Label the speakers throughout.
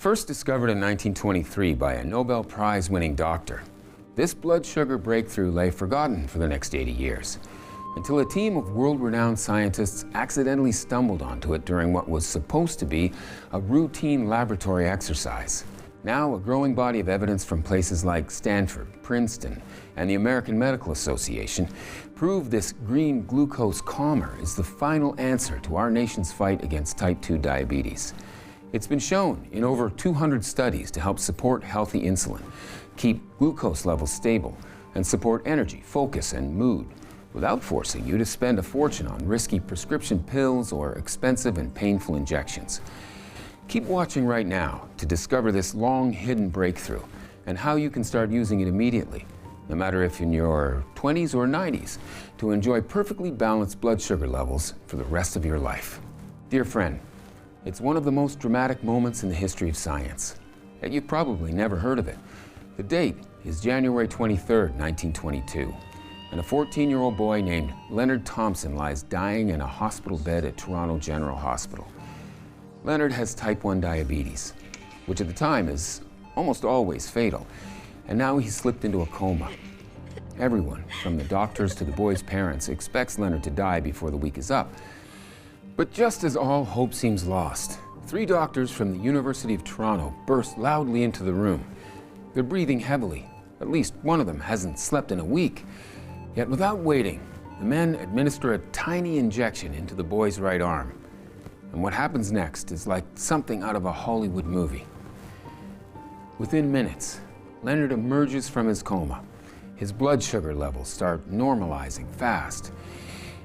Speaker 1: First discovered in 1923 by a Nobel Prize-winning doctor, this blood sugar breakthrough lay forgotten for the next 80 years, until a team of world-renowned scientists accidentally stumbled onto it during what was supposed to be a routine laboratory exercise. Now, a growing body of evidence from places like Stanford, Princeton, and the American Medical Association prove this green glucose calmer is the final answer to our nation's fight against type 2 diabetes. It's been shown in over 200 studies to help support healthy insulin, keep glucose levels stable, and support energy, focus, and mood, without forcing you to spend a fortune on risky prescription pills or expensive and painful injections. Keep watching right now to discover this long-hidden breakthrough and how you can start using it immediately, no matter if in your 20s or 90s, to enjoy perfectly balanced blood sugar levels for the rest of your life. Dear friend, it's one of the most dramatic moments in the history of science, yet you've probably never heard of it. The date is January 23rd, 1922, and a 14-year-old boy named Leonard Thompson lies dying in a hospital bed at Toronto General Hospital. Leonard has type 1 diabetes, which at the time is almost always fatal, and now he's slipped into a coma. Everyone, from the doctors to the boy's parents, expects Leonard to die before the week is up. But just as all hope seems lost, 3 doctors from the University of Toronto burst loudly into the room. They're breathing heavily. At least one of them hasn't slept in a week. Yet without waiting, the men administer a tiny injection into the boy's right arm. And what happens next is like something out of a Hollywood movie. Within minutes, Leonard emerges from his coma. His blood sugar levels start normalizing fast.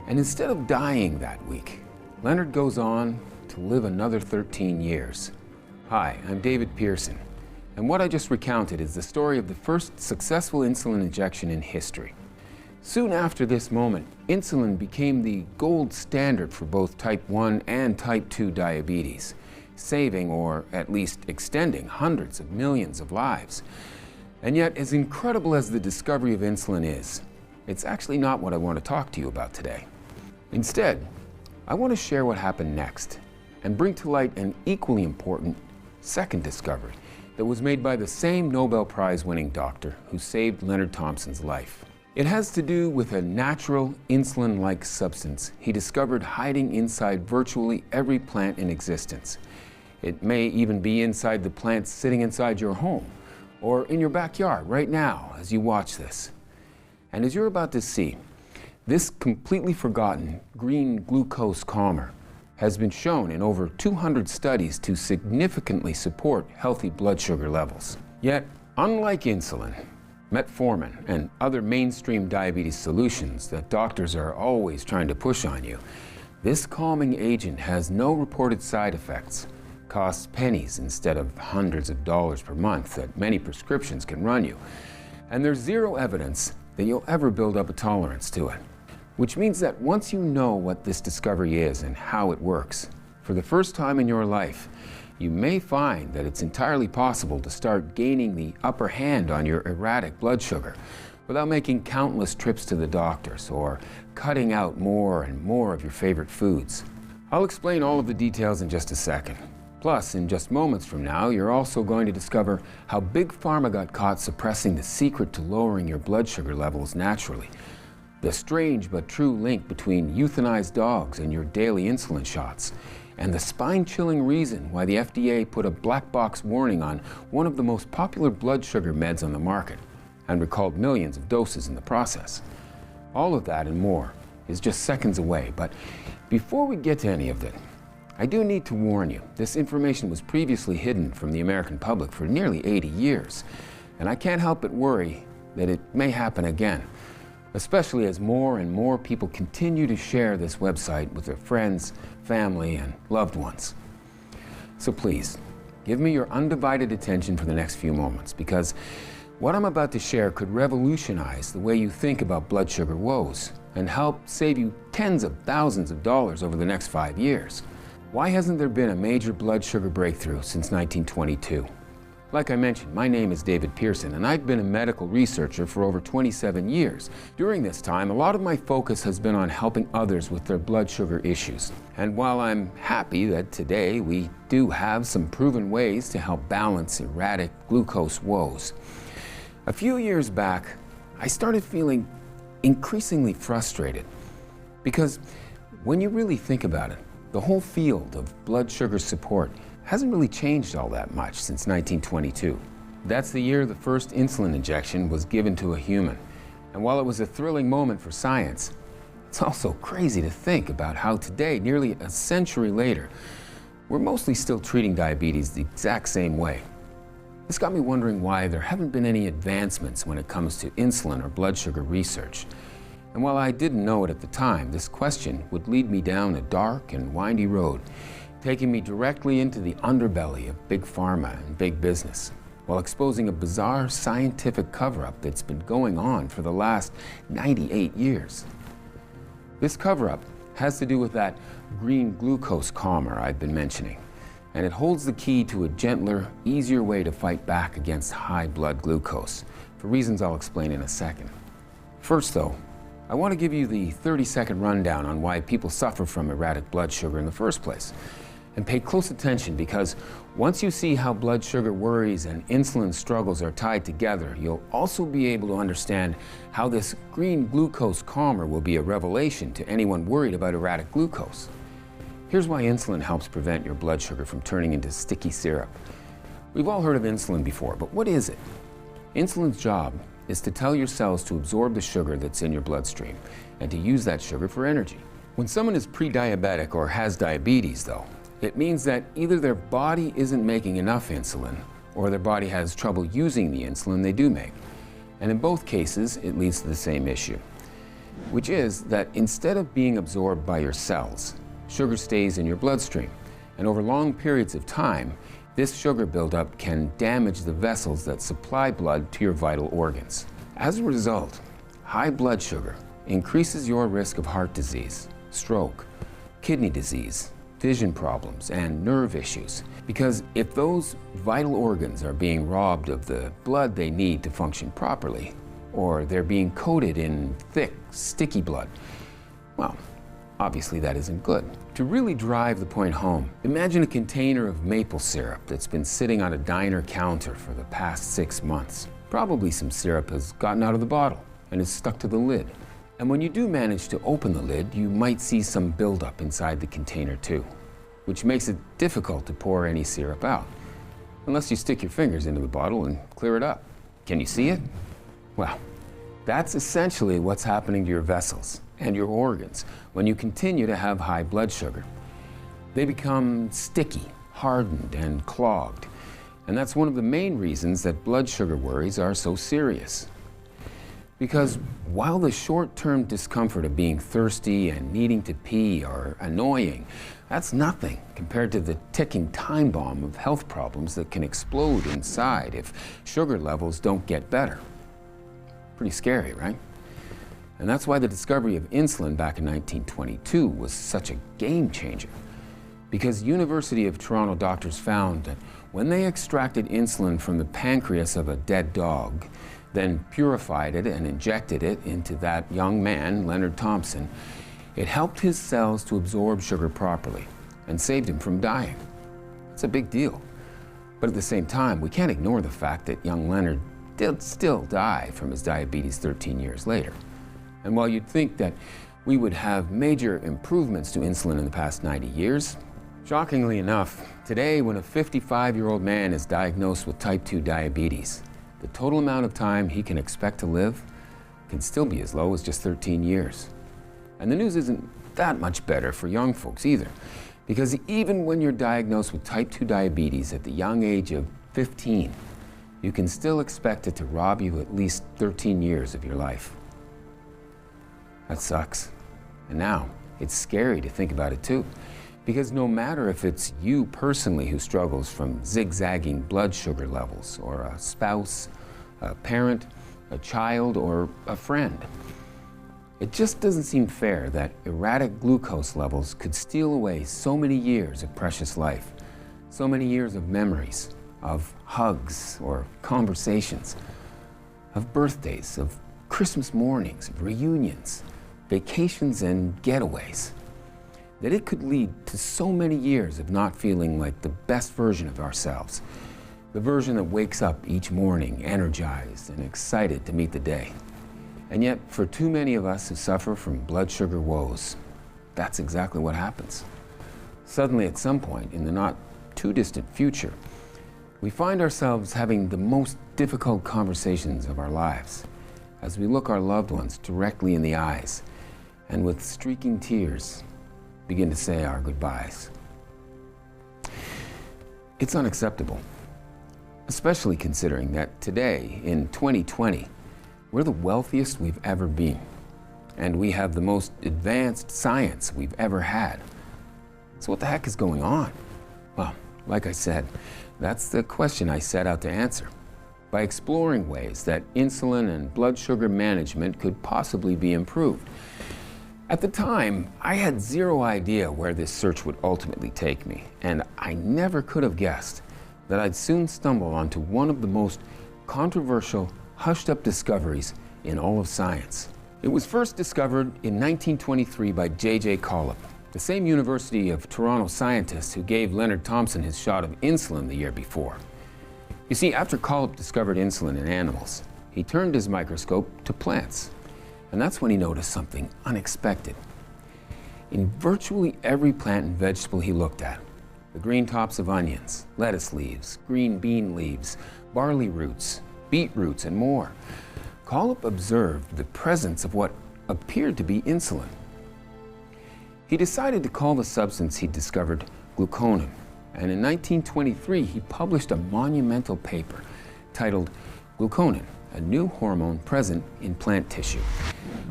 Speaker 1: And instead of dying that week, Leonard goes on to live another 13 years. Hi, I'm David Pearson, and what I just recounted is the story of the first successful insulin injection in history. Soon after this moment, insulin became the gold standard for both type 1 and type 2 diabetes, saving or at least extending hundreds of millions of lives. And yet, as incredible as the discovery of insulin is, it's actually not what I want to talk to you about today. Instead, I want to share what happened next and bring to light an equally important second discovery that was made by the same Nobel Prize-winning doctor who saved Leonard Thompson's life. It has to do with a natural insulin-like substance he discovered hiding inside virtually every plant in existence. It may even be inside the plants sitting inside your home or in your backyard right now as you watch this. And as you're about to see, this completely forgotten green glucose calmer has been shown in over 200 studies to significantly support healthy blood sugar levels. Yet, unlike insulin, metformin, and other mainstream diabetes solutions that doctors are always trying to push on you, this calming agent has no reported side effects, costs pennies instead of hundreds of dollars per month that many prescriptions can run you, and there's zero evidence that you'll ever build up a tolerance to it. Which means that once you know what this discovery is and how it works, for the first time in your life, you may find that it's entirely possible to start gaining the upper hand on your erratic blood sugar without making countless trips to the doctors or cutting out more and more of your favorite foods. I'll explain all of the details in just a second. Plus, in just moments from now, you're also going to discover how Big Pharma got caught suppressing the secret to lowering your blood sugar levels naturally. The strange but true link between euthanized dogs and your daily insulin shots, and the spine-chilling reason why the FDA put a black box warning on one of the most popular blood sugar meds on the market, and recalled millions of doses in the process. All of that and more is just seconds away, but before we get to any of it, I do need to warn you, this information was previously hidden from the American public for nearly 80 years, and I can't help but worry that it may happen again, especially as more and more people continue to share this website with their friends, family, and loved ones. So please, give me your undivided attention for the next few moments, because what I'm about to share could revolutionize the way you think about blood sugar woes and help save you tens of thousands of dollars over the next 5 years. Why hasn't there been a major blood sugar breakthrough since 1922? Like I mentioned, my name is David Pearson, and I've been a medical researcher for over 27 years. During this time, a lot of my focus has been on helping others with their blood sugar issues. And while I'm happy that today we do have some proven ways to help balance erratic glucose woes, a few years back, I started feeling increasingly frustrated. Because when you really think about it, the whole field of blood sugar support hasn't really changed all that much since 1922. That's the year the first insulin injection was given to a human. And while it was a thrilling moment for science, it's also crazy to think about how today, nearly a century later, we're mostly still treating diabetes the exact same way. This got me wondering why there haven't been any advancements when it comes to insulin or blood sugar research. And while I didn't know it at the time, this question would lead me down a dark and windy road, taking me directly into the underbelly of big pharma and big business, while exposing a bizarre scientific cover-up that's been going on for the last 98 years. This cover-up has to do with that green glucose calmer I've been mentioning, and it holds the key to a gentler, easier way to fight back against high blood glucose, for reasons I'll explain in a second. First though, I want to give you the 30-second rundown on why people suffer from erratic blood sugar in the first place. And pay close attention, because once you see how blood sugar worries and insulin struggles are tied together, you'll also be able to understand how this green glucose calmer will be a revelation to anyone worried about erratic glucose. Here's why insulin helps prevent your blood sugar from turning into sticky syrup. We've all heard of insulin before, but what is it? Insulin's job is to tell your cells to absorb the sugar that's in your bloodstream and to use that sugar for energy. When someone is pre-diabetic or has diabetes, though, it means that either their body isn't making enough insulin or their body has trouble using the insulin they do make. And in both cases, it leads to the same issue, which is that instead of being absorbed by your cells, sugar stays in your bloodstream. And over long periods of time, this sugar buildup can damage the vessels that supply blood to your vital organs. As a result, high blood sugar increases your risk of heart disease, stroke, kidney disease, vision problems, and nerve issues. Because if those vital organs are being robbed of the blood they need to function properly, or they're being coated in thick, sticky blood, well, obviously that isn't good. To really drive the point home, imagine a container of maple syrup that's been sitting on a diner counter for the past 6 months. Probably some syrup has gotten out of the bottle and is stuck to the lid. And when you do manage to open the lid, you might see some buildup inside the container too, which makes it difficult to pour any syrup out, unless you stick your fingers into the bottle and clear it up. Can you see it? Well, that's essentially what's happening to your vessels and your organs when you continue to have high blood sugar. They become sticky, hardened, and clogged. And that's one of the main reasons that blood sugar worries are so serious. Because while the short-term discomfort of being thirsty and needing to pee are annoying, that's nothing compared to the ticking time bomb of health problems that can explode inside if sugar levels don't get better. Pretty scary, right? And that's why the discovery of insulin back in 1922 was such a game changer. Because University of Toronto doctors found that when they extracted insulin from the pancreas of a dead dog, then purified it and injected it into that young man, Leonard Thompson, it helped his cells to absorb sugar properly and saved him from dying. It's a big deal. But at the same time, we can't ignore the fact that young Leonard did still die from his diabetes 13 years later. And while you'd think that we would have major improvements to insulin in the past 90 years, shockingly enough, today when a 55-year-old man is diagnosed with type 2 diabetes, the total amount of time he can expect to live can still be as low as just 13 years. And the news isn't that much better for young folks either, because even when you're diagnosed with type 2 diabetes at the young age of 15, you can still expect it to rob you at least 13 years of your life. That sucks. And now, it's scary to think about it too, because no matter if it's you personally who struggles from zigzagging blood sugar levels, or a spouse, a parent, a child, or a friend, it just doesn't seem fair that erratic glucose levels could steal away so many years of precious life, so many years of memories, of hugs or conversations, of birthdays, of Christmas mornings, of reunions, vacations and getaways, that it could lead to so many years of not feeling like the best version of ourselves, the version that wakes up each morning energized and excited to meet the day. And yet, for too many of us who suffer from blood sugar woes, that's exactly what happens. Suddenly, at some point in the not too distant future, we find ourselves having the most difficult conversations of our lives as we look our loved ones directly in the eyes and with streaking tears begin to say our goodbyes. It's unacceptable, especially considering that today, in 2020, we're the wealthiest we've ever been, and we have the most advanced science we've ever had. So what the heck is going on? Well, like I said, that's the question I set out to answer, by exploring ways that insulin and blood sugar management could possibly be improved. At the time, I had zero idea where this search would ultimately take me, and I never could have guessed that I'd soon stumble onto one of the most controversial, hushed-up discoveries in all of science. It was first discovered in 1923 by J.J. Collip, the same University of Toronto scientist who gave Leonard Thompson his shot of insulin the year before. You see, after Collip discovered insulin in animals, he turned his microscope to plants. And that's when he noticed something unexpected. In virtually every plant and vegetable he looked at, the green tops of onions, lettuce leaves, green bean leaves, barley roots, beet roots, and more, Collip observed the presence of what appeared to be insulin. He decided to call the substance he discovered gluconin, and in 1923 he published a monumental paper titled Gluconin, a new hormone present in plant tissue,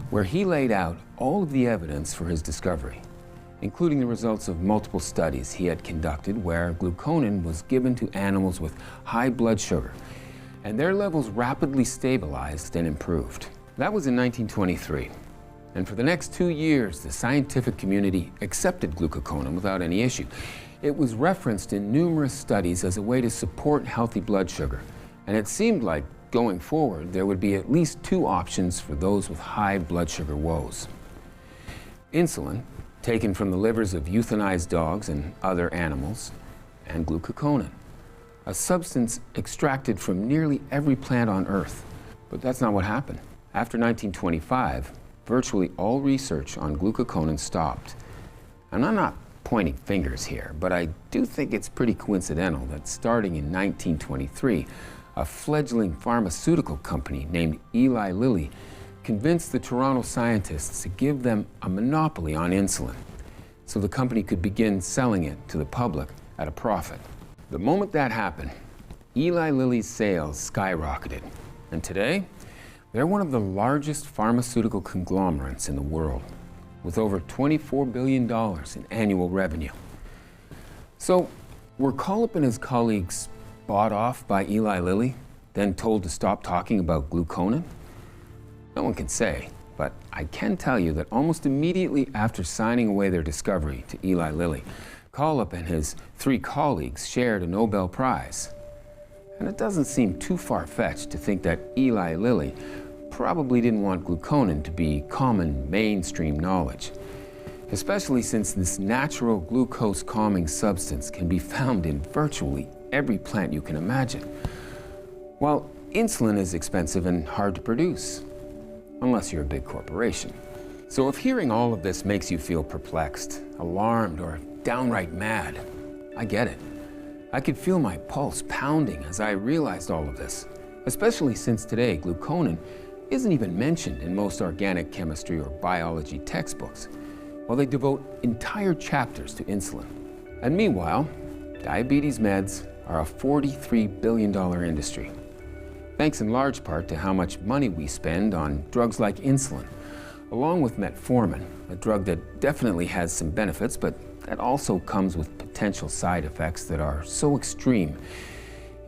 Speaker 1: where he laid out all of the evidence for his discovery, including the results of multiple studies he had conducted where gluconin was given to animals with high blood sugar, and their levels rapidly stabilized and improved. That was in 1923, and for the next 2 years, the scientific community accepted glucoconin without any issue. It was referenced in numerous studies as a way to support healthy blood sugar, and it seemed like going forward, there would be at least 2 options for those with high blood sugar woes. Insulin, taken from the livers of euthanized dogs and other animals, and glucoconin, a substance extracted from nearly every plant on Earth. But that's not what happened. After 1925, virtually all research on glucoconin stopped. And I'm not pointing fingers here, but I do think it's pretty coincidental that starting in 1923, a fledgling pharmaceutical company named Eli Lilly convinced the Toronto scientists to give them a monopoly on insulin so the company could begin selling it to the public at a profit. The moment that happened, Eli Lilly's sales skyrocketed, and today they're one of the largest pharmaceutical conglomerates in the world, with over $24 billion in annual revenue. So, were Collip and his colleagues bought off by Eli Lilly, then told to stop talking about gluconin? No one can say, but I can tell you that almost immediately after signing away their discovery to Eli Lilly, Collip and his 3 colleagues shared a Nobel Prize. And it doesn't seem too far-fetched to think that Eli Lilly probably didn't want gluconin to be common mainstream knowledge, especially since this natural glucose-calming substance can be found in virtually every plant you can imagine. While insulin is expensive and hard to produce, unless you're a big corporation. So if hearing all of this makes you feel perplexed, alarmed, or downright mad, I get it. I could feel my pulse pounding as I realized all of this, especially since today gluconin isn't even mentioned in most organic chemistry or biology textbooks, while they devote entire chapters to insulin. And meanwhile, diabetes meds are a $43 billion industry, thanks in large part to how much money we spend on drugs like insulin, along with metformin, a drug that definitely has some benefits, but that also comes with potential side effects that are so extreme.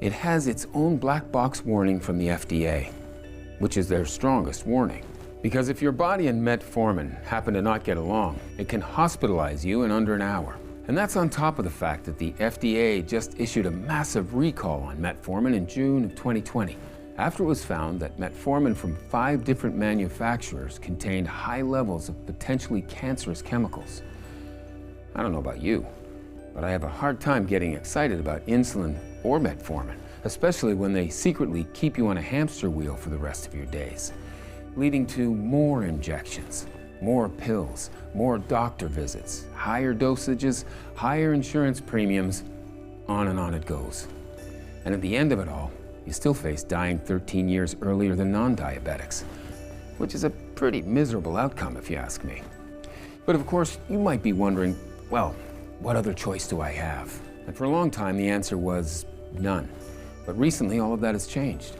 Speaker 1: It has its own black box warning from the FDA, which is their strongest warning. Because if your body and metformin happen to not get along, it can hospitalize you in under an hour. And that's on top of the fact that the FDA just issued a massive recall on metformin in June of 2020, after it was found that metformin from 5 different manufacturers contained high levels of potentially cancerous chemicals. I don't know about you, but I have a hard time getting excited about insulin or metformin, especially when they secretly keep you on a hamster wheel for the rest of your days, leading to more injections, more pills, more doctor visits, higher dosages, higher insurance premiums, on and on it goes. And at the end of it all, you still face dying 13 years earlier than non-diabetics, which is a pretty miserable outcome if you ask me. But of course, you might be wondering, well, what other choice do I have? And for a long time, the answer was none. But recently, all of that has changed.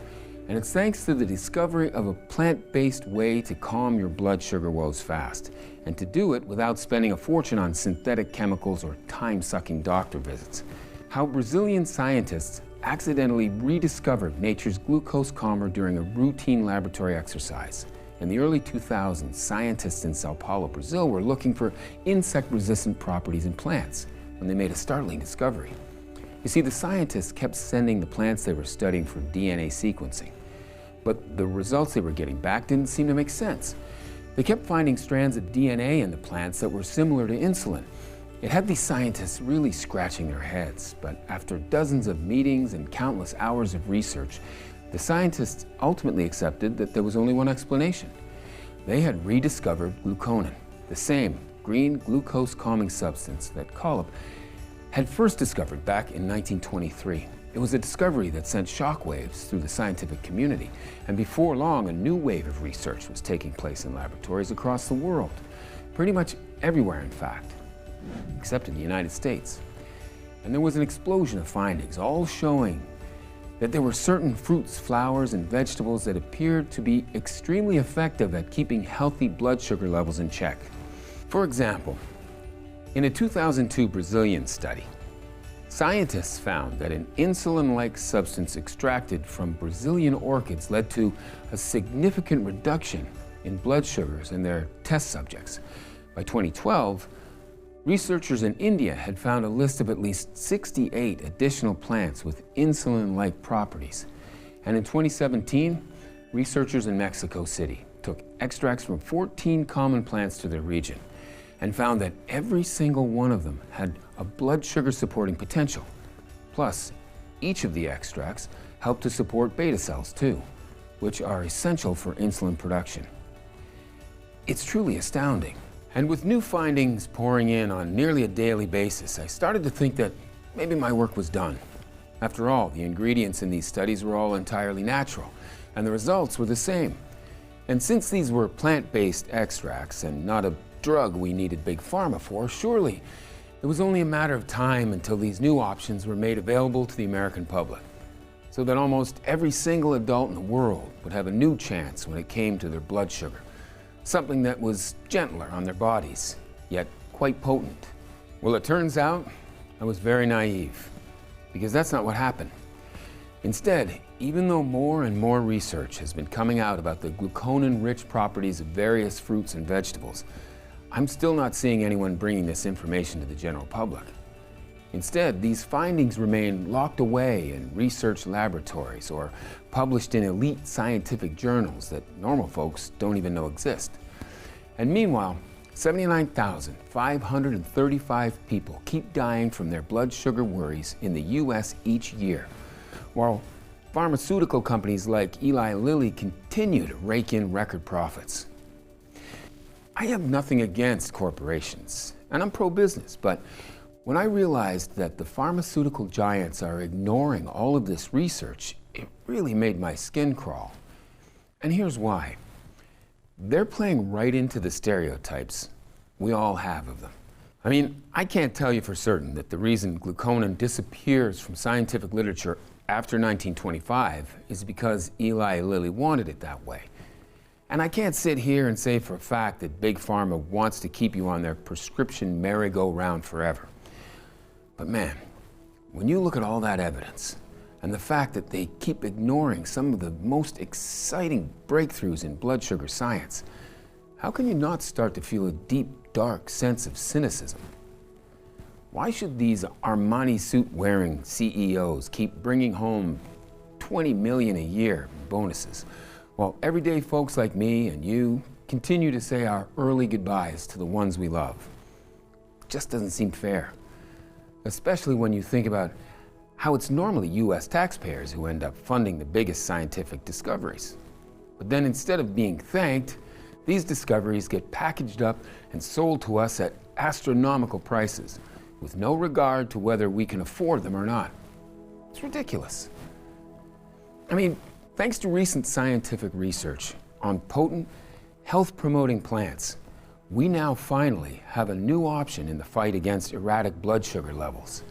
Speaker 1: And it's thanks to the discovery of a plant-based way to calm your blood sugar woes fast, and to do it without spending a fortune on synthetic chemicals or time-sucking doctor visits. How Brazilian scientists accidentally rediscovered nature's glucose calmer during a routine laboratory exercise. In the early 2000s, scientists in Sao Paulo, Brazil were looking for insect-resistant properties in plants when they made a startling discovery. You see, the scientists kept sending the plants they were studying for DNA sequencing, but the results they were getting back didn't seem to make sense. They kept finding strands of DNA in the plants that were similar to insulin. It had these scientists really scratching their heads, but after dozens of meetings and countless hours of research, the scientists ultimately accepted that there was only one explanation. They had rediscovered gluconin, the same green glucose calming substance that Kolb had first discovered back in 1923. It was a discovery that sent shockwaves through the scientific community, and before long, a new wave of research was taking place in laboratories across the world, pretty much everywhere, in fact, except in the United States. And there was an explosion of findings, all showing that there were certain fruits, flowers, and vegetables that appeared to be extremely effective at keeping healthy blood sugar levels in check. For example, in a 2002 Brazilian study, scientists found that an insulin-like substance extracted from Brazilian orchids led to a significant reduction in blood sugars in their test subjects. By 2012, researchers in India had found a list of at least 68 additional plants with insulin-like properties. And in 2017, researchers in Mexico City took extracts from 14 common plants to their region and found that every single one of them had a blood sugar supporting potential. Plus, each of the extracts helped to support beta cells too, which are essential for insulin production. It's truly astounding. And with new findings pouring in on nearly a daily basis, I started to think that maybe my work was done. After all, the ingredients in these studies were all entirely natural, and the results were the same. And since these were plant-based extracts and not a drug we needed big pharma for, surely it was only a matter of time until these new options were made available to the American public, so that almost every single adult in the world would have a new chance when it came to their blood sugar. Something that was gentler on their bodies, yet quite potent. Well, it turns out I was very naive, because that's not what happened. Instead, even though more and more research has been coming out about the gluconin-rich properties of various fruits and vegetables, I'm still not seeing anyone bringing this information to the general public. Instead, these findings remain locked away in research laboratories or published in elite scientific journals that normal folks don't even know exist. And meanwhile, 79,535 people keep dying from their blood sugar worries in the US each year, while pharmaceutical companies like Eli Lilly continue to rake in record profits. I have nothing against corporations, and I'm pro-business, but when I realized that the pharmaceutical giants are ignoring all of this research, it really made my skin crawl. And here's why. They're playing right into the stereotypes we all have of them. I mean, I can't tell you for certain that the reason gluconin disappears from scientific literature after 1925 is because Eli Lilly wanted it that way. And I can't sit here and say for a fact that Big Pharma wants to keep you on their prescription merry-go-round forever. But man, when you look at all that evidence and the fact that they keep ignoring some of the most exciting breakthroughs in blood sugar science, how can you not start to feel a deep, dark sense of cynicism? Why should these Armani suit-wearing CEOs keep bringing home $20 million a year in bonuses, while everyday folks like me and you continue to say our early goodbyes to the ones we love? It just doesn't seem fair, especially when you think about how it's normally U.S. taxpayers who end up funding the biggest scientific discoveries. But then instead of being thanked, these discoveries get packaged up and sold to us at astronomical prices, with no regard to whether we can afford them or not. It's ridiculous. I mean, thanks to recent scientific research on potent, health-promoting plants, we now finally have a new option in the fight against erratic blood sugar levels.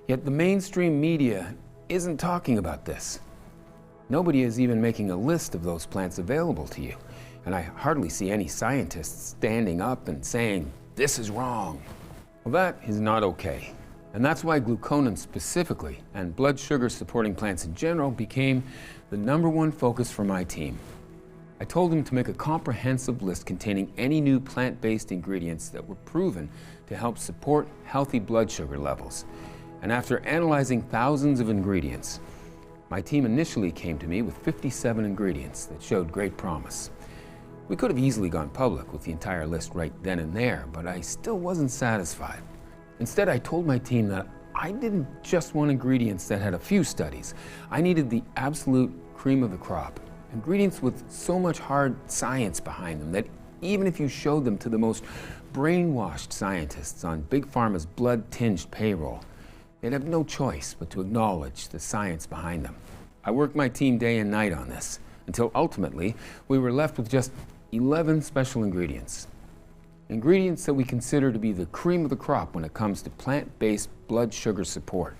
Speaker 1: Yet the mainstream media isn't talking about this. Nobody is even making a list of those plants available to you, and I hardly see any scientists standing up and saying, "This is wrong." Well, that is not okay. And that's why gluconin specifically, and blood sugar supporting plants in general, became the #1 focus for my team. I told them to make a comprehensive list containing any new plant-based ingredients that were proven to help support healthy blood sugar levels. And after analyzing thousands of ingredients, my team initially came to me with 57 ingredients that showed great promise. We could have easily gone public with the entire list right then and there, but I still wasn't satisfied. Instead, I told my team that I didn't just want ingredients that had a few studies. I needed the absolute cream of the crop. Ingredients with so much hard science behind them that even if you showed them to the most brainwashed scientists on Big Pharma's blood-tinged payroll, they'd have no choice but to acknowledge the science behind them. I worked my team day and night on this, until ultimately we were left with just 11 special ingredients. Ingredients that we consider to be the cream of the crop when it comes to plant-based blood sugar support.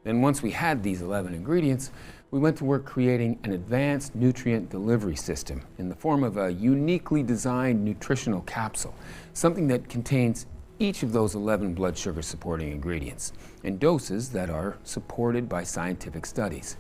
Speaker 1: Then once we had these 11 ingredients, we went to work creating an advanced nutrient delivery system in the form of a uniquely designed nutritional capsule, something that contains each of those 11 blood sugar supporting ingredients in doses that are supported by scientific studies.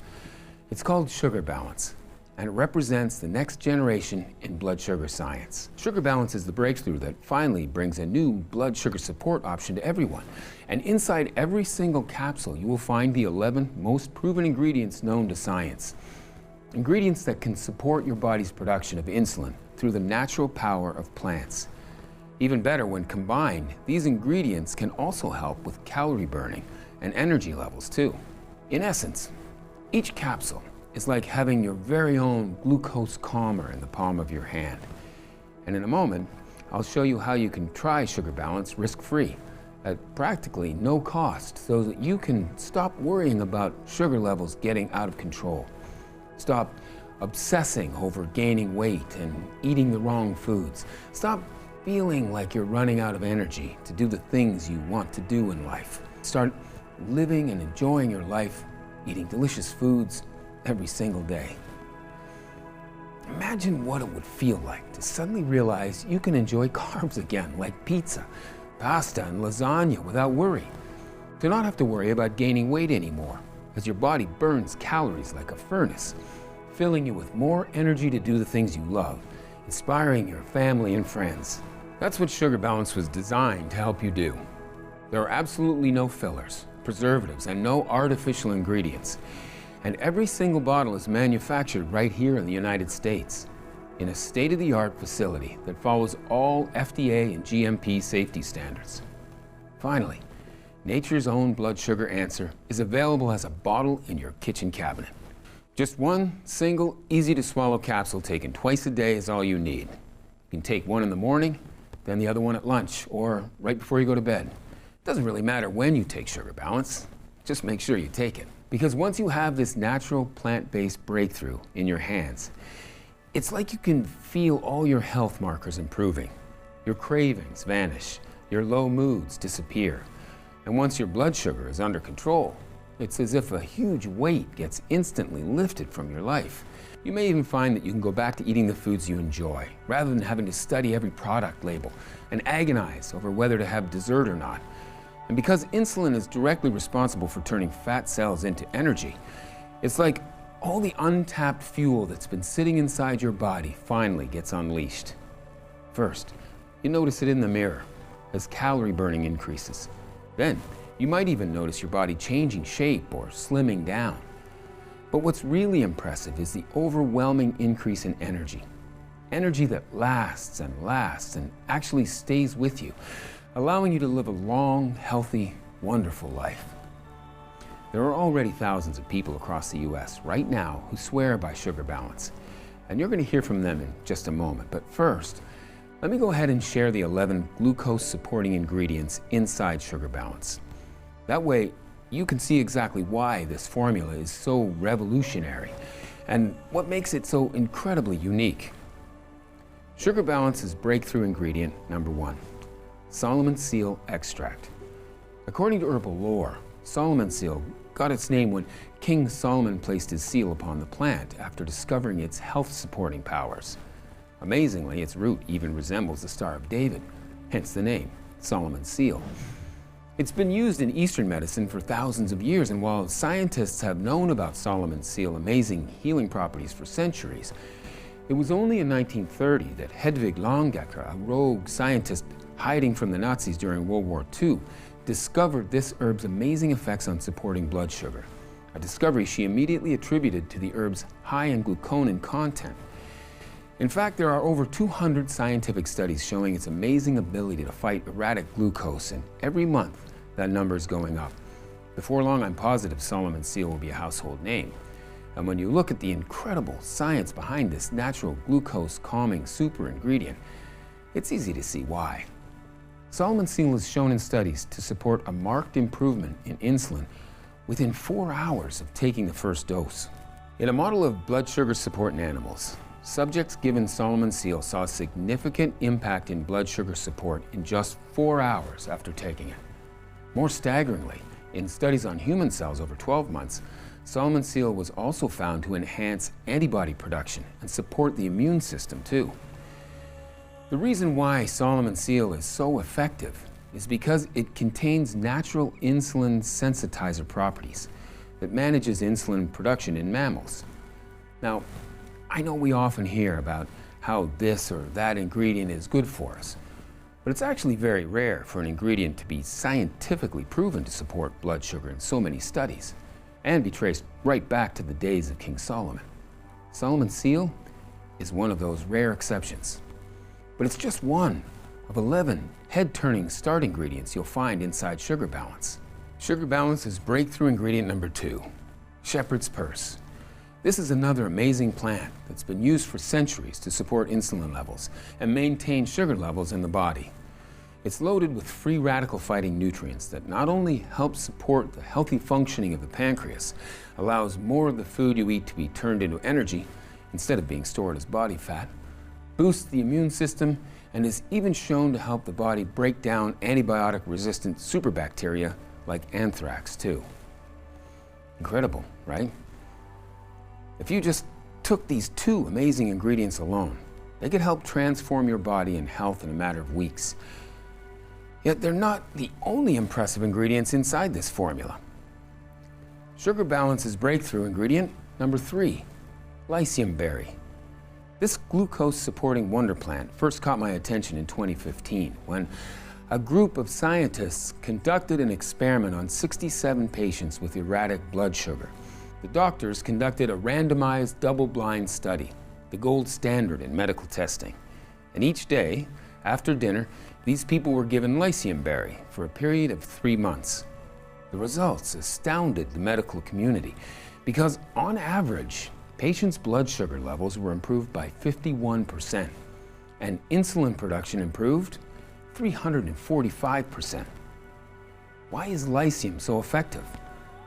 Speaker 1: It's called Sugar Balance, and it represents the next generation in blood sugar science. Sugar Balance is the breakthrough that finally brings a new blood sugar support option to everyone. And inside every single capsule, you will find the 11 most proven ingredients known to science. Ingredients that can support your body's production of insulin through the natural power of plants. Even better, when combined, these ingredients can also help with calorie burning and energy levels too. In essence, each capsule is like having your very own glucose calmer in the palm of your hand. And in a moment, I'll show you how you can try Sugar Balance risk-free at practically no cost so that you can stop worrying about sugar levels getting out of control. Stop obsessing over gaining weight and eating the wrong foods. Stop feeling like you're running out of energy to do the things you want to do in life. Start living and enjoying your life, eating delicious foods every single day. Imagine what it would feel like to suddenly realize you can enjoy carbs again, like pizza, pasta, and lasagna without worry. To not have to worry about gaining weight anymore, as your body burns calories like a furnace, filling you with more energy to do the things you love, inspiring your family and friends. That's what Sugar Balance was designed to help you do. There are absolutely no fillers, preservatives, and no artificial ingredients. And every single bottle is manufactured right here in the United States, in a state-of-the-art facility that follows all FDA and GMP safety standards. Finally, nature's own blood sugar answer is available as a bottle in your kitchen cabinet. Just one single, easy-to-swallow capsule taken twice a day is all you need. You can take one in the morning, then the other one at lunch, or right before you go to bed. It doesn't really matter when you take Sugar Balance, just make sure you take it. Because once you have this natural plant-based breakthrough in your hands, it's like you can feel all your health markers improving. Your cravings vanish, your low moods disappear. And once your blood sugar is under control, it's as if a huge weight gets instantly lifted from your life. You may even find that you can go back to eating the foods you enjoy, rather than having to study every product label and agonize over whether to have dessert or not. And because insulin is directly responsible for turning fat cells into energy, it's like all the untapped fuel that's been sitting inside your body finally gets unleashed. First, you notice it in the mirror as calorie burning increases. Then, you might even notice your body changing shape or slimming down. But what's really impressive is the overwhelming increase in energy. Energy that lasts and actually stays with you, allowing you to live a long, healthy, wonderful life. There are already thousands of people across the US right now who swear by Sugar Balance, and you're going to hear from them in just a moment. But first, let me go ahead and share the 11 glucose-supporting ingredients inside Sugar Balance. That way, you can see exactly why this formula is so revolutionary and what makes it so incredibly unique. Sugar Balance's breakthrough ingredient number 1, Solomon seal extract. According to herbal lore, Solomon seal got its name when King Solomon placed his seal upon the plant after discovering its health-supporting powers. Amazingly, its root even resembles the Star of David, hence the name, Solomon seal. It's been used in Eastern medicine for thousands of years, and while scientists have known about Solomon seal's amazing healing properties for centuries, it was only in 1930 that Hedwig Longecker, a rogue scientist hiding from the Nazis during World War II, discovered this herb's amazing effects on supporting blood sugar, a discovery she immediately attributed to the herb's high in gluconin content. In fact, there are over 200 scientific studies showing its amazing ability to fight erratic glucose, and every month that number is going up. Before long, I'm positive Solomon seal will be a household name. And when you look at the incredible science behind this natural glucose-calming super ingredient, it's easy to see why. Solomon seal is shown in studies to support a marked improvement in insulin within 4 hours of taking the first dose. In a model of blood sugar support in animals, subjects given Solomon seal saw a significant impact in blood sugar support in just 4 hours after taking it. More staggeringly, in studies on human cells over 12 months, Solomon seal was also found to enhance antibody production and support the immune system too. The reason why Solomon seal is so effective is because it contains natural insulin sensitizer properties that manages insulin production in mammals. Now, I know we often hear about how this or that ingredient is good for us, but it's actually very rare for an ingredient to be scientifically proven to support blood sugar in so many studies and be traced right back to the days of King Solomon. Solomon seal is one of those rare exceptions. But it's just one of 11 head-turning start ingredients you'll find inside Sugar Balance. Sugar Balance's breakthrough ingredient number 2, shepherd's purse. This is another amazing plant that's been used for centuries to support insulin levels and maintain sugar levels in the body. It's loaded with free radical-fighting nutrients that not only help support the healthy functioning of the pancreas, allows more of the food you eat to be turned into energy instead of being stored as body fat, boosts the immune system, and is even shown to help the body break down antibiotic-resistant superbacteria like anthrax too. Incredible, right? If you just took these 2 amazing ingredients alone, they could help transform your body and health in a matter of weeks. Yet they're not the only impressive ingredients inside this formula. Sugar Balance's breakthrough ingredient number 3, lycium berry. This glucose-supporting wonder plant first caught my attention in 2015 when a group of scientists conducted an experiment on 67 patients with erratic blood sugar. The doctors conducted a randomized double-blind study, the gold standard in medical testing. And each day, after dinner, these people were given lycium berry for a period of 3 months. The results astounded the medical community because, on average, patients' blood sugar levels were improved by 51%, and insulin production improved 345%. Why is lycium so effective?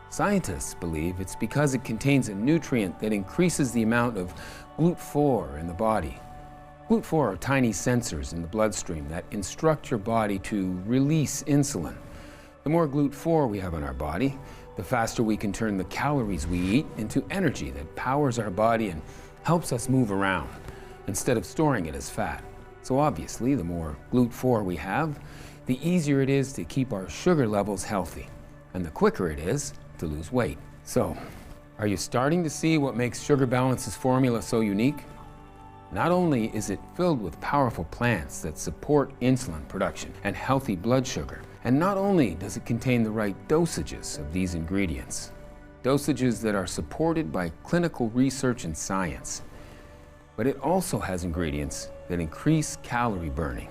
Speaker 1: Scientists believe it's because it contains a nutrient that increases the amount of GLUT4 in the body. GLUT4 are tiny sensors in the bloodstream that instruct your body to release insulin. The more GLUT4 we have in our body, the faster we can turn the calories we eat into energy that powers our body and helps us move around, instead of storing it as fat. So obviously, the more GLUT4 we have, the easier it is to keep our sugar levels healthy, and the quicker it is to lose weight. So, are you starting to see what makes Sugar Balance's formula so unique? Not only is it filled with powerful plants that support insulin production and healthy blood sugar, And not only does it contain the right dosages of these ingredients, dosages that are supported by clinical research and science, but it also has ingredients that increase calorie burning.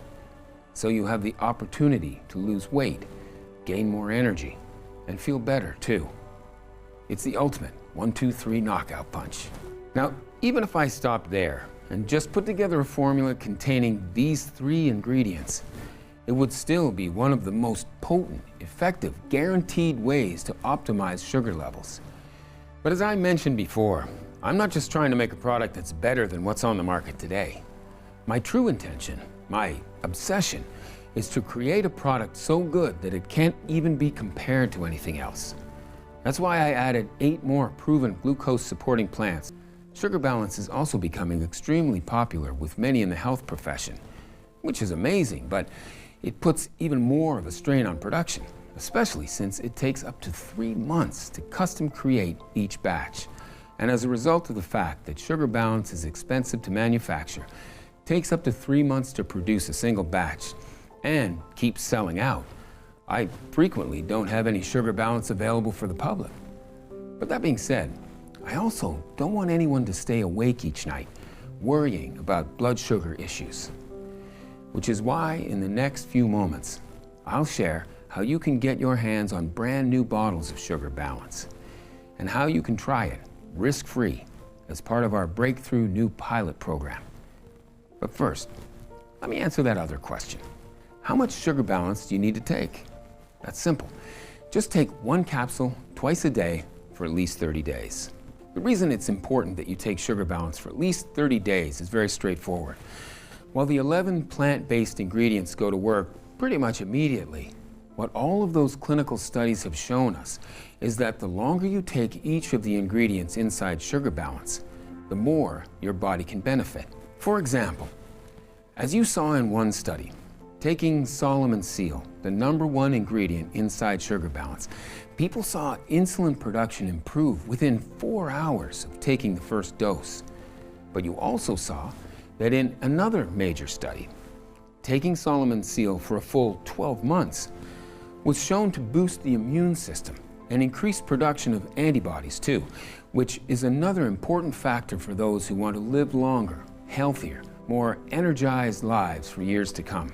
Speaker 1: So you have the opportunity to lose weight, gain more energy, and feel better too. It's the ultimate 1-2-3 knockout punch. Now, even if I stopped there and just put together a formula containing these 3 ingredients, it would still be one of the most potent, effective, guaranteed ways to optimize sugar levels. But as I mentioned before, I'm not just trying to make a product that's better than what's on the market today. My true intention, my obsession, is to create a product so good that it can't even be compared to anything else. That's why I added 8 more proven glucose-supporting plants. Sugar Balance is also becoming extremely popular with many in the health profession, which is amazing, but it puts even more of a strain on production, especially since it takes up to 3 months to custom create each batch. And as a result of the fact that Sugar Balance is expensive to manufacture, it takes up to 3 months to produce a single batch, and keeps selling out, I frequently don't have any Sugar Balance available for the public. But that being said, I also don't want anyone to stay awake each night worrying about blood sugar issues, which is why in the next few moments, I'll share how you can get your hands on brand new bottles of Sugar Balance and how you can try it risk-free as part of our breakthrough new pilot program. But first, let me answer that other question. How much Sugar Balance do you need to take? That's simple. Just take 1 capsule twice a day for at least 30 days. The reason it's important that you take Sugar Balance for at least 30 days is very straightforward. While the 11 plant-based ingredients go to work pretty much immediately, what all of those clinical studies have shown us is that the longer you take each of the ingredients inside Sugar Balance, the more your body can benefit. For example, as you saw in one study, taking Solomon's seal, the #1 ingredient inside Sugar Balance, people saw insulin production improve within 4 hours of taking the first dose. But you also saw that in another major study, taking Solomon's seal for a full 12 months was shown to boost the immune system and increase production of antibodies too, which is another important factor for those who want to live longer, healthier, more energized lives for years to come.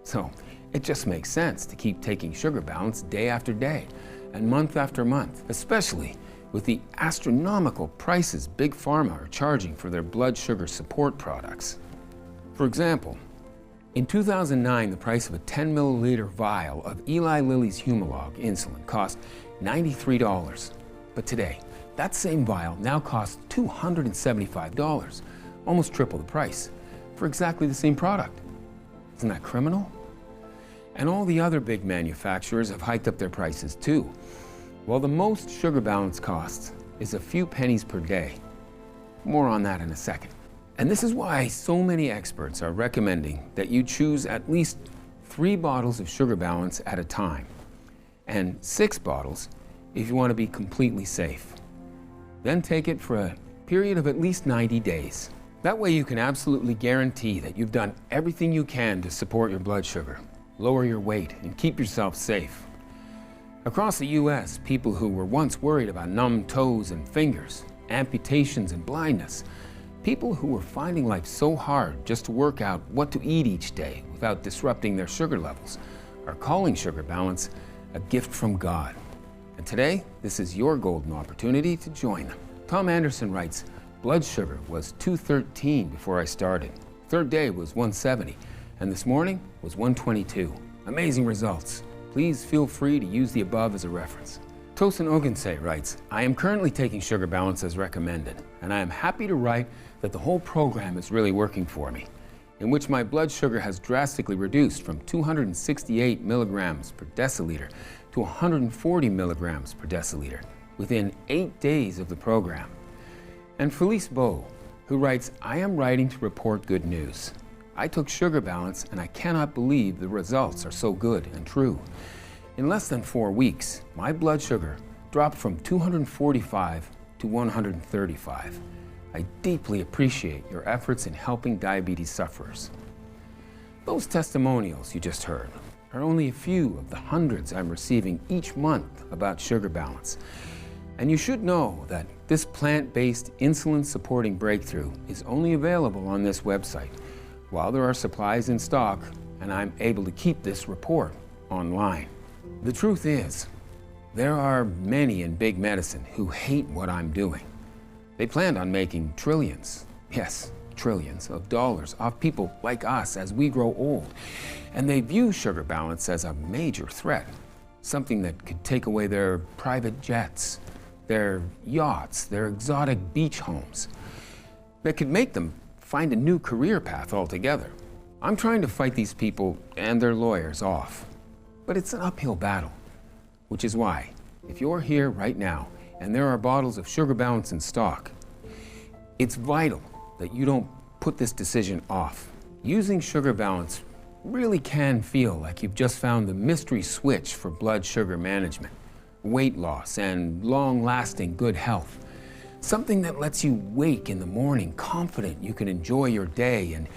Speaker 1: So it just makes sense to keep taking Sugar Balance day after day and month after month, especially with the astronomical prices Big Pharma are charging for their blood sugar support products. For example, in 2009, the price of a 10 milliliter vial of Eli Lilly's Humalog insulin cost $93. But today, that same vial now costs $275, almost triple the price, for exactly the same product. Isn't that criminal? And all the other big manufacturers have hiked up their prices too. While the most Sugar Balance costs is a few pennies per day. More on that in a second. And this is why so many experts are recommending that you choose at least 3 bottles of Sugar Balance at a time, and 6 bottles if you want to be completely safe. Then take it for a period of at least 90 days. That way you can absolutely guarantee that you've done everything you can to support your blood sugar, lower your weight, and keep yourself safe. Across the US, people who were once worried about numb toes and fingers, amputations and blindness, people who were finding life so hard just to work out what to eat each day without disrupting their sugar levels, are calling Sugar Balance a gift from God. And today, this is your golden opportunity to join them. Tom Anderson writes, blood sugar was 213 before I started. Third day was 170, and this morning was 122. Amazing results. Please feel free to use the above as a reference. Tosin Ogunse writes, I am currently taking Sugar Balance as recommended, and I am happy to write that the whole program is really working for me, in which my blood sugar has drastically reduced from 268 milligrams per deciliter to 140 milligrams per deciliter within 8 days of the program. And Felice Beau, who writes, I am writing to report good news. I took Sugar Balance and I cannot believe the results are so good and true. In less than 4 weeks, my blood sugar dropped from 245 to 135. I deeply appreciate your efforts in helping diabetes sufferers. Those testimonials you just heard, are only a few of the hundreds I'm receiving each month about sugar balance. And you should know that this plant-based insulin-supporting breakthrough is only available on this website while there are supplies in stock and I'm able to keep this report online. The truth is, there are many in big medicine who hate what I'm doing. They planned on making trillions, yes, trillions of dollars off people like us as we grow old. And they view sugar balance as a major threat, something that could take away their private jets, their yachts, their exotic beach homes, that could make them find a new career path altogether. I'm trying to fight these people and their lawyers off, but it's an uphill battle, which is why, if you're here right now and there are bottles of sugar balance in stock, it's vital that you don't put this decision off. Using sugar balance really can feel like you've just found the mystery switch for blood sugar management, weight loss, and long-lasting good health. Something that lets you wake in the morning confident you can enjoy your day and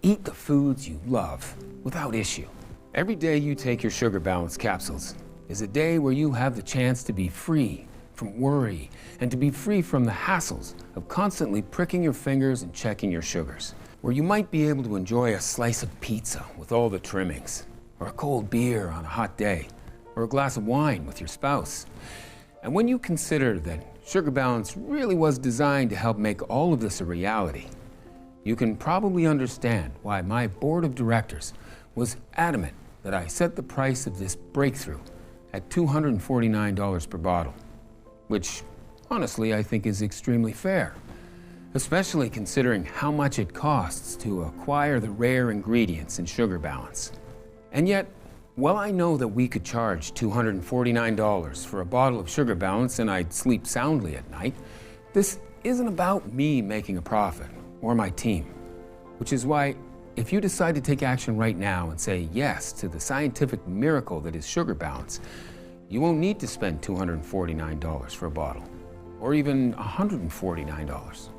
Speaker 1: eat the foods you love without issue. Every day you take your sugar balance capsules is a day where you have the chance to be free from worry and to be free from the hassles of constantly pricking your fingers and checking your sugars. Where you might be able to enjoy a slice of pizza with all the trimmings, or a cold beer on a hot day, or a glass of wine with your spouse. And when you consider that sugar balance really was designed to help make all of this a reality, you can probably understand why my board of directors was adamant that I set the price of this breakthrough at $249 per bottle, which honestly I think is extremely fair, especially considering how much it costs to acquire the rare ingredients in sugar balance. And yet, while I know that we could charge $249 for a bottle of sugar balance and I'd sleep soundly at night, this isn't about me making a profit or my team, which is why if you decide to take action right now and say yes to the scientific miracle that is sugar balance, you won't need to spend $249 for a bottle, or even $149.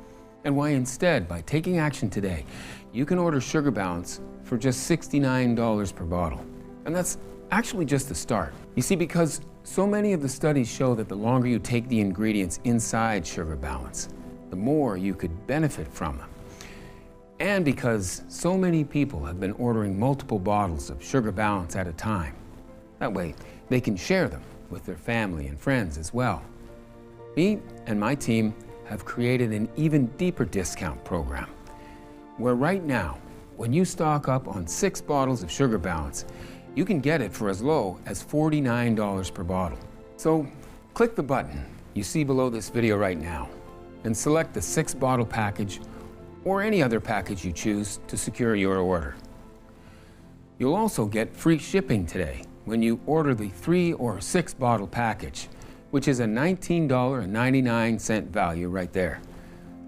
Speaker 1: And why instead, by taking action today, you can order sugar balance for just $69 per bottle. And that's actually just the start. You see, because so many of the studies show that the longer you take the ingredients inside sugar balance, the more you could benefit from them. And because so many people have been ordering multiple bottles of sugar balance at a time. That way, they can share them with their family and friends as well. Me and my team have created an even deeper discount program, where right now, when you stock up on 6 bottles of sugar balance, you can get it for as low as $49 per bottle. So click the button you see below this video right now and select the 6-bottle package or any other package you choose to secure your order. You'll also get free shipping today when you order the 3 or 6-bottle package, which is a $19.99 value right there,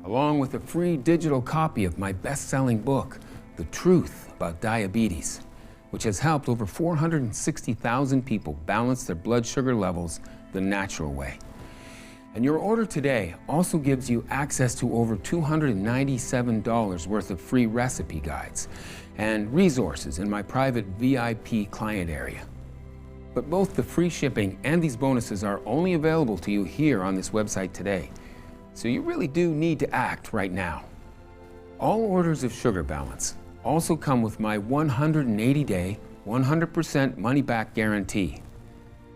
Speaker 1: along with a free digital copy of my best-selling book, The Truth About Diabetes, which has helped over 460,000 people balance their blood sugar levels the natural way. And your order today also gives you access to over $297 worth of free recipe guides and resources in my private VIP client area. But both the free shipping and these bonuses are only available to you here on this website today. So you really do need to act right now. All orders of sugar balance also come with my 180-day, 100% money-back guarantee.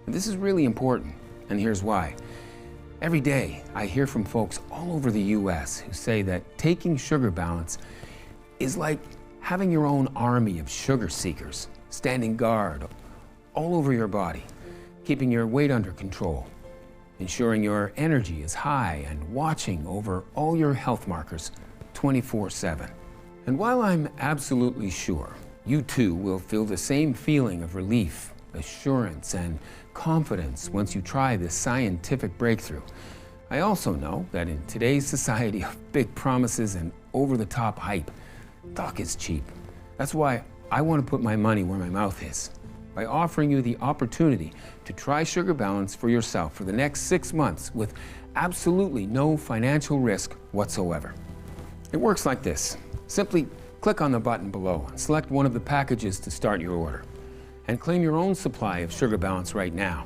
Speaker 1: And this is really important, and here's why. Every day, I hear from folks all over the US who say that taking sugar balance is like having your own army of sugar seekers standing guard all over your body, keeping your weight under control, ensuring your energy is high, and watching over all your health markers 24/7. And while I'm absolutely sure you too will feel the same feeling of relief, assurance, and confidence once you try this scientific breakthrough, I also know that in today's society of big promises and over-the-top hype, talk is cheap. That's why I want to put my money where my mouth is, by offering you the opportunity to try sugar balance for yourself for the next 6 months with absolutely no financial risk whatsoever. It works like this. Simply click on the button below and select one of the packages to start your order. and claim your own supply of Sugar Balance right now.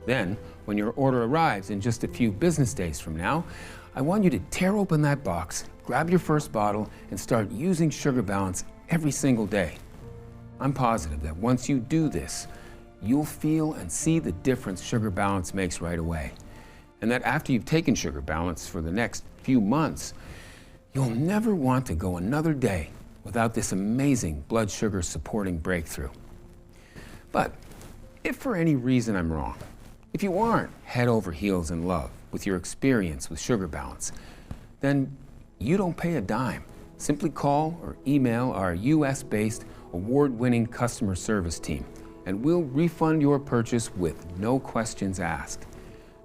Speaker 1: Then, when your order arrives in just a few business days from now, I want you to tear open that box, grab your first bottle, and start using Sugar Balance every single day. I'm positive that once you do this, you'll feel and see the difference Sugar Balance makes right away. And that after you've taken Sugar Balance for the next few months, you'll never want to go another day without this amazing blood sugar supporting breakthrough. But if for any reason I'm wrong, if you aren't head over heels in love with your experience with Sugar Balance, then you don't pay a dime. Simply call or email our US-based award-winning customer service team, and we'll refund your purchase with no questions asked.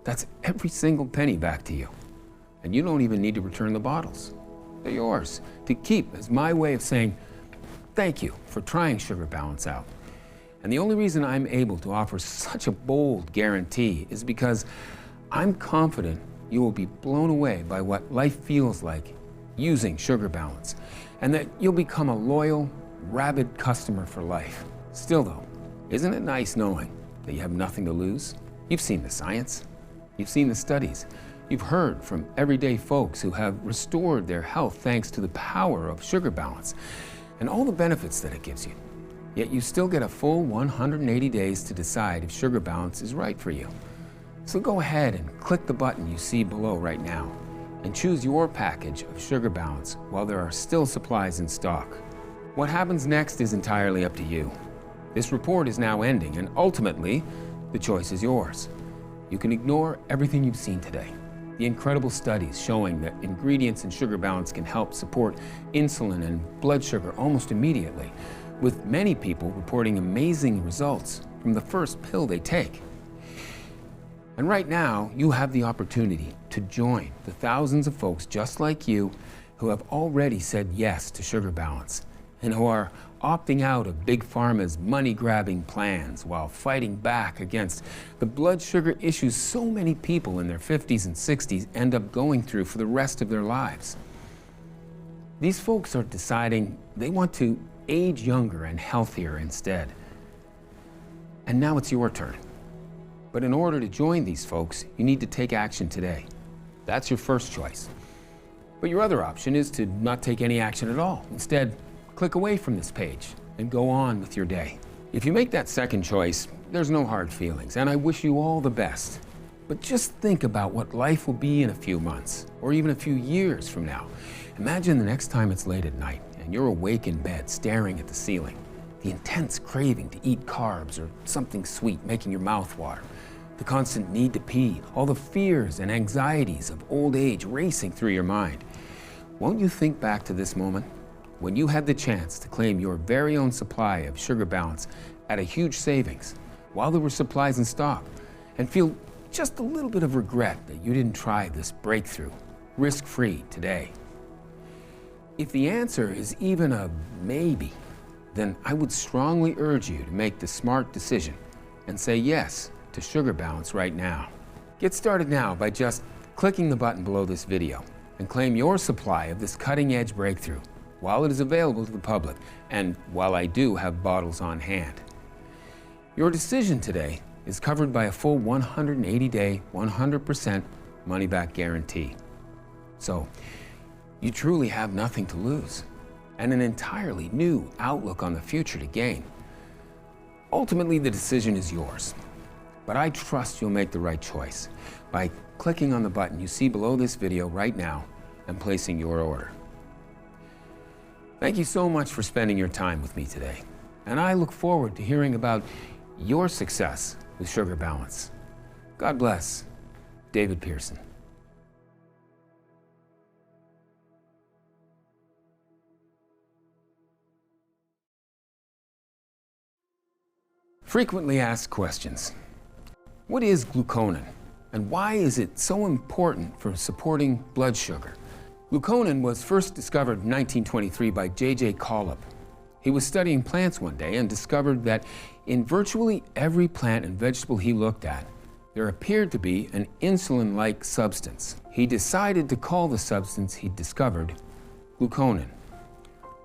Speaker 1: That's every single penny back to you. And you don't even need to return the bottles. They're yours to keep as my way of saying thank you for trying Sugar Balance out. And the only reason I'm able to offer such a bold guarantee is because I'm confident you will be blown away by what life feels like using Sugar Balance, and that you'll become a loyal, rabid customer for life. Still though, isn't it nice knowing that you have nothing to lose? You've seen the science. You've seen the studies. You've heard from everyday folks who have restored their health thanks to the power of Sugar Balance and all the benefits that it gives you. Yet you still get a full 180 days to decide if Sugar Balance is right for you. So go ahead and click the button you see below right now and choose your package of Sugar Balance while there are still supplies in stock. What happens next is entirely up to you. This report is now ending, and ultimately, the choice is yours. You can ignore everything you've seen today. The incredible studies showing that ingredients in Sugar Balance can help support insulin and blood sugar almost immediately, with many people reporting amazing results from the first pill they take. And right now, you have the opportunity to join the thousands of folks just like you who have already said yes to Sugar Balance and who are opting out of Big Pharma's money-grabbing plans while fighting back against the blood sugar issues so many people in their 50s and 60s end up going through for the rest of their lives. These folks are deciding they want to age younger and healthier instead. And now it's your turn. But in order to join these folks, you need to take action today. That's your first choice. But your other option is to not take any action at all. Instead, click away from this page and go on with your day. If you make that second choice, there's no hard feelings, and I wish you all the best. But just think about what life will be in a few months, or even a few years from now. Imagine the next time it's late at night and you're awake in bed staring at the ceiling. The intense craving to eat carbs or something sweet making your mouth water. The constant need to pee, all the fears and anxieties of old age racing through your mind. Won't you think back to this moment when you had the chance to claim your very own supply of Sugar Balance at a huge savings while there were supplies in stock, and feel just a little bit of regret that you didn't try this breakthrough risk-free today? If the answer is even a maybe, then I would strongly urge you to make the smart decision and say yes to Sugar Balance right now. Get started now by just clicking the button below this video and claim your supply of this cutting-edge breakthrough while it is available to the public and while I do have bottles on hand. Your decision today is covered by a full 180-day, 100% money-back guarantee. So, you truly have nothing to lose and an entirely new outlook on the future to gain. Ultimately, the decision is yours, but I trust you'll make the right choice by clicking on the button you see below this video right now and placing your order. Thank you so much for spending your time with me today, and I look forward to hearing about your success with Sugar Balance. God bless. David Pearson. Frequently asked questions. What is gluconin, and why is it so important for supporting blood sugar? Gluconin was first discovered in 1923 by J.J. Collip. He was studying plants one day and discovered that in virtually every plant and vegetable he looked at, there appeared to be an insulin-like substance. He decided to call the substance he discovered gluconin.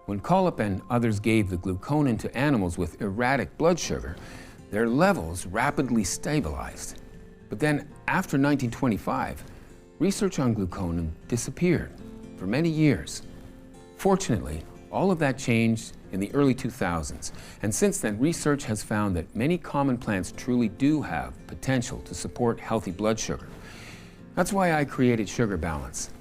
Speaker 1: When Collip and others gave the gluconin to animals with erratic blood sugar, their levels rapidly stabilized. But then, after 1925, research on gluconin disappeared for many years. Fortunately, all of that changed in the early 2000s, and since then, research has found that many common plants truly do have potential to support healthy blood sugar. That's why I created Sugar Balance,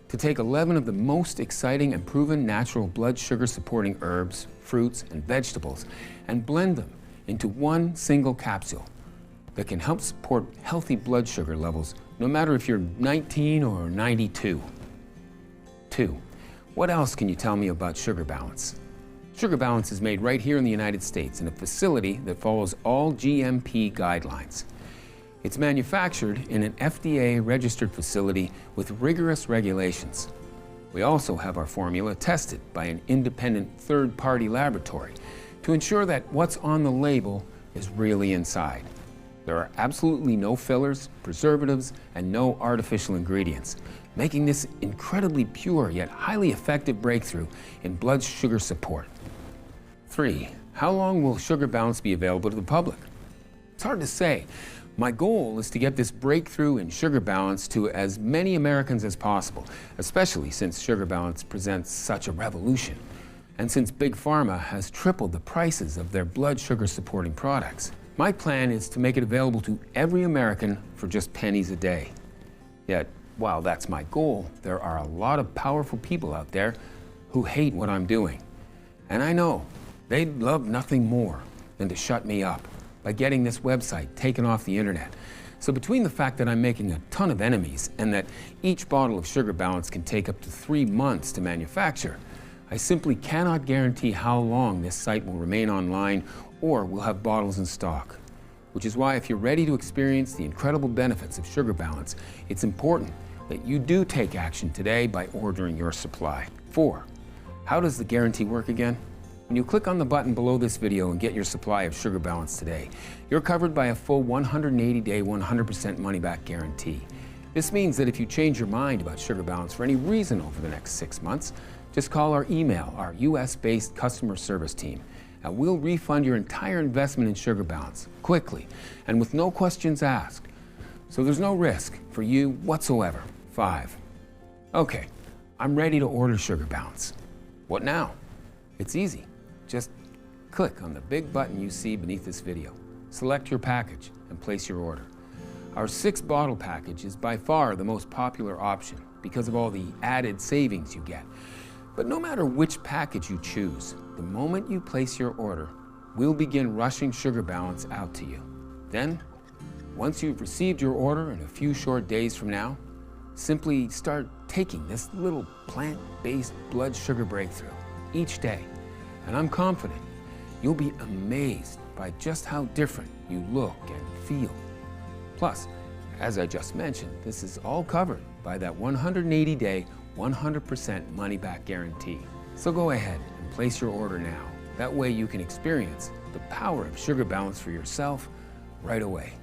Speaker 1: to take 11 of the most exciting and proven natural blood sugar supporting herbs, fruits, and vegetables, and blend them into one single capsule that can help support healthy blood sugar levels no matter if you're 19 or 92. 2. What else can you tell me about Sugar Balance? Sugar Balance is made right here in the United States in a facility that follows all GMP guidelines. It's manufactured in an FDA-registered facility with rigorous regulations. We also have our formula tested by an independent third-party laboratory to ensure that what's on the label is really inside. There are absolutely no fillers, preservatives, and no artificial ingredients, making this incredibly pure yet highly effective breakthrough in blood sugar support. 3. How long will Sugar Balance be available to the public? It's hard to say. My goal is to get this breakthrough in Sugar Balance to as many Americans as possible, especially since Sugar Balance presents such a revolution, and since Big Pharma has tripled the prices of their blood sugar supporting products. My plan is to make it available to every American for just pennies a day. Yet, while that's my goal, there are a lot of powerful people out there who hate what I'm doing. And I know they'd love nothing more than to shut me up by getting this website taken off the internet. So between the fact that I'm making a ton of enemies and that each bottle of Sugar Balance can take up to 3 months to manufacture, I simply cannot guarantee how long this site will remain online or will have bottles in stock. Which is why if you're ready to experience the incredible benefits of Sugar Balance, it's important that you do take action today by ordering your supply. 4. How does the guarantee work again? When you click on the button below this video and get your supply of Sugar Balance today, you're covered by a full 180-day, 100% money-back guarantee. This means that if you change your mind about Sugar Balance for any reason over the next 6 months, just call or email our US-based customer service team, and we'll refund your entire investment in Sugar Balance quickly and with no questions asked. So there's no risk for you whatsoever. 5. Okay, I'm ready to order Sugar Balance. What now? It's easy. Just click on the big button you see beneath this video. Select your package and place your order. Our 6-bottle package is by far the most popular option because of all the added savings you get. But no matter which package you choose, the moment you place your order, we'll begin rushing Sugar Balance out to you. Then, once you've received your order in a few short days from now, simply start taking this little plant-based blood sugar breakthrough each day. And I'm confident you'll be amazed by just how different you look and feel. Plus, as I just mentioned, this is all covered by that 180-day, 100% money-back guarantee. So go ahead and place your order now. That way you can experience the power of Sugar Balance for yourself right away.